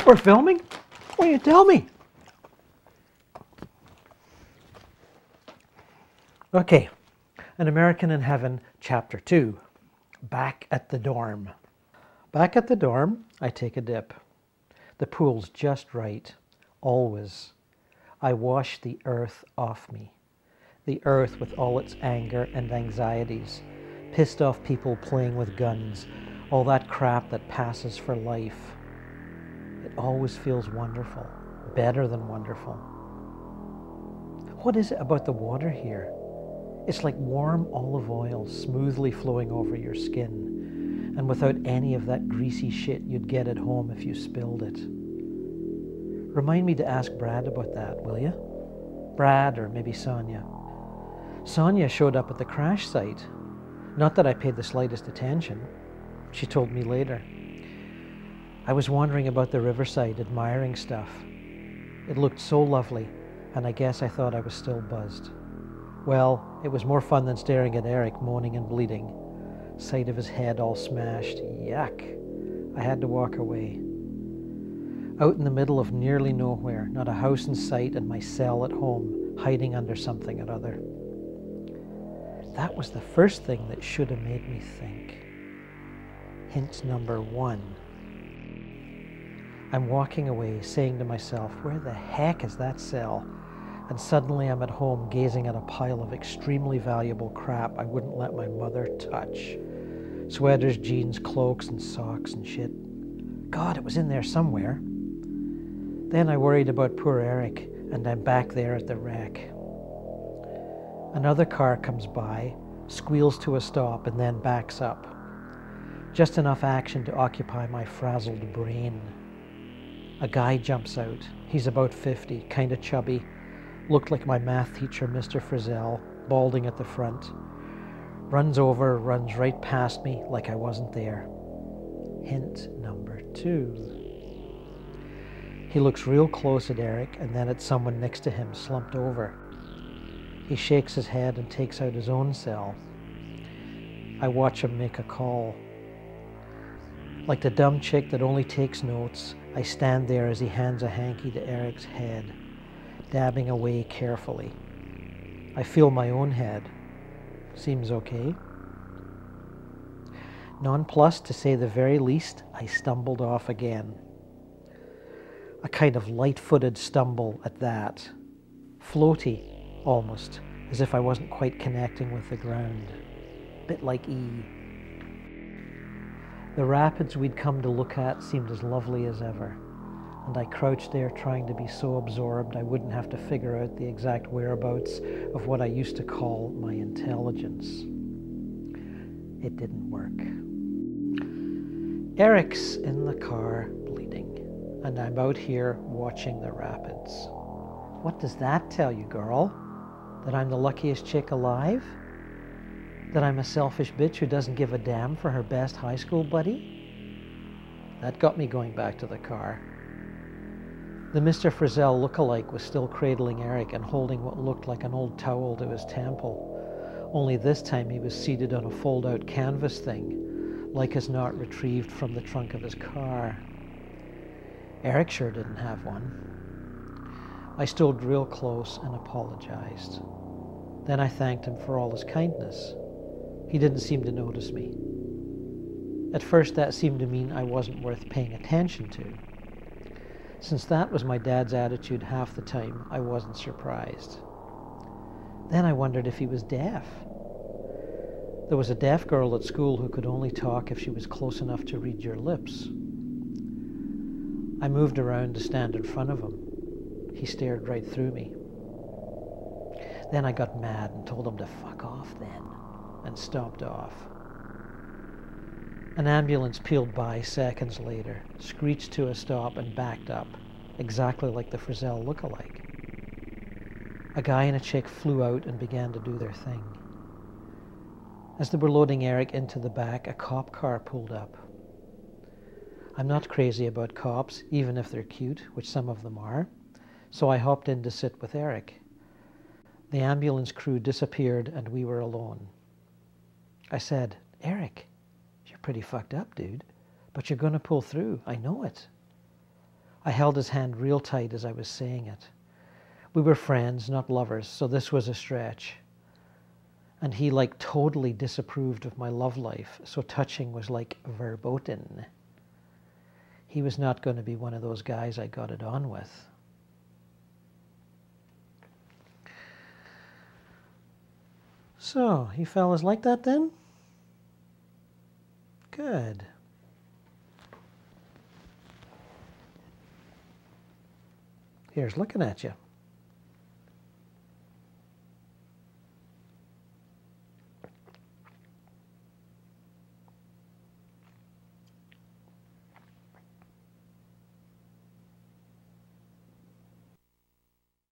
We're filming? Why don't you tell me? Okay, An American in Heaven, Chapter 2, Back at the Dorm. Back at the dorm, I take a dip. The pool's just right, always. I wash the earth off me. The earth with all its anger and anxieties, pissed off people playing with guns, all that crap that passes for life. It always feels wonderful, better than wonderful. What is it about the water here? It's like warm olive oil smoothly flowing over your skin, and without any of that greasy shit you'd get at home if you spilled it. Remind me to ask Brad about that, will you? Brad, or maybe Sonia. Sonia showed up at the crash site. Not that I paid the slightest attention. She told me later. I was wandering about the riverside, admiring stuff. It looked so lovely, and I guess I thought I was still buzzed. Well, it was more fun than staring at Eric moaning and bleeding. Sight of his head all smashed. Yuck. I had to walk away. Out in the middle of nearly nowhere, not a house in sight, and my cell at home, hiding under something or other. That was the first thing that should have made me think. Hint number 1. I'm walking away, saying to myself, where the heck is that cell? And suddenly I'm at home gazing at a pile of extremely valuable crap I wouldn't let my mother touch. Sweaters, jeans, cloaks, and socks and shit. God, it was in there somewhere. Then I worried about poor Eric, and I'm back there at the wreck. Another car comes by, squeals to a stop, and then backs up. Just enough action to occupy my frazzled brain. A guy jumps out. He's about 50, kinda chubby. Looked like my math teacher, Mr. Frizzell, balding at the front. Runs over, runs right past me like I wasn't there. Hint number 2. He looks real close at Eric and then at someone next to him slumped over. He shakes his head and takes out his own cell. I watch him make a call. Like the dumb chick that only takes notes, I stand there as he hands a hanky to Eric's head, dabbing away carefully. I feel my own head. Seems okay. Nonplussed, to say the very least, I stumbled off again. A kind of light-footed stumble at that. Floaty, almost, as if I wasn't quite connecting with the ground. Bit like E. The rapids we'd come to look at seemed as lovely as ever, and I crouched there trying to be so absorbed I wouldn't have to figure out the exact whereabouts of what I used to call my intelligence. It didn't work. Eric's in the car bleeding, and I'm out here watching the rapids. What does that tell you, girl? That I'm the luckiest chick alive? That I'm a selfish bitch who doesn't give a damn for her best high school buddy? That got me going back to the car. The Mr. Frizzell look-alike was still cradling Eric and holding what looked like an old towel to his temple. Only this time he was seated on a fold-out canvas thing, like as not retrieved from the trunk of his car. Eric sure didn't have one. I stood real close and apologized. Then I thanked him for all his kindness. He didn't seem to notice me. At first that seemed to mean I wasn't worth paying attention to. Since that was my dad's attitude half the time, I wasn't surprised. Then I wondered if he was deaf. There was a deaf girl at school who could only talk if she was close enough to read your lips. I moved around to stand in front of him. He stared right through me. Then I got mad and told him to fuck off then, and stomped off. An ambulance peeled by seconds later, screeched to a stop and backed up, exactly like the Frizzell look-alike. A guy and a chick flew out and began to do their thing. As they were loading Eric into the back, a cop car pulled up. I'm not crazy about cops, even if they're cute, which some of them are, so I hopped in to sit with Eric. The ambulance crew disappeared and we were alone. I said, Eric, you're pretty fucked up, dude, but you're going to pull through. I know it. I held his hand real tight as I was saying it. We were friends, not lovers, so this was a stretch. And he like totally disapproved of my love life, so touching was like verboten. He was not going to be one of those guys I got it on with. So, you fellas like that then? Good. Here's looking at you.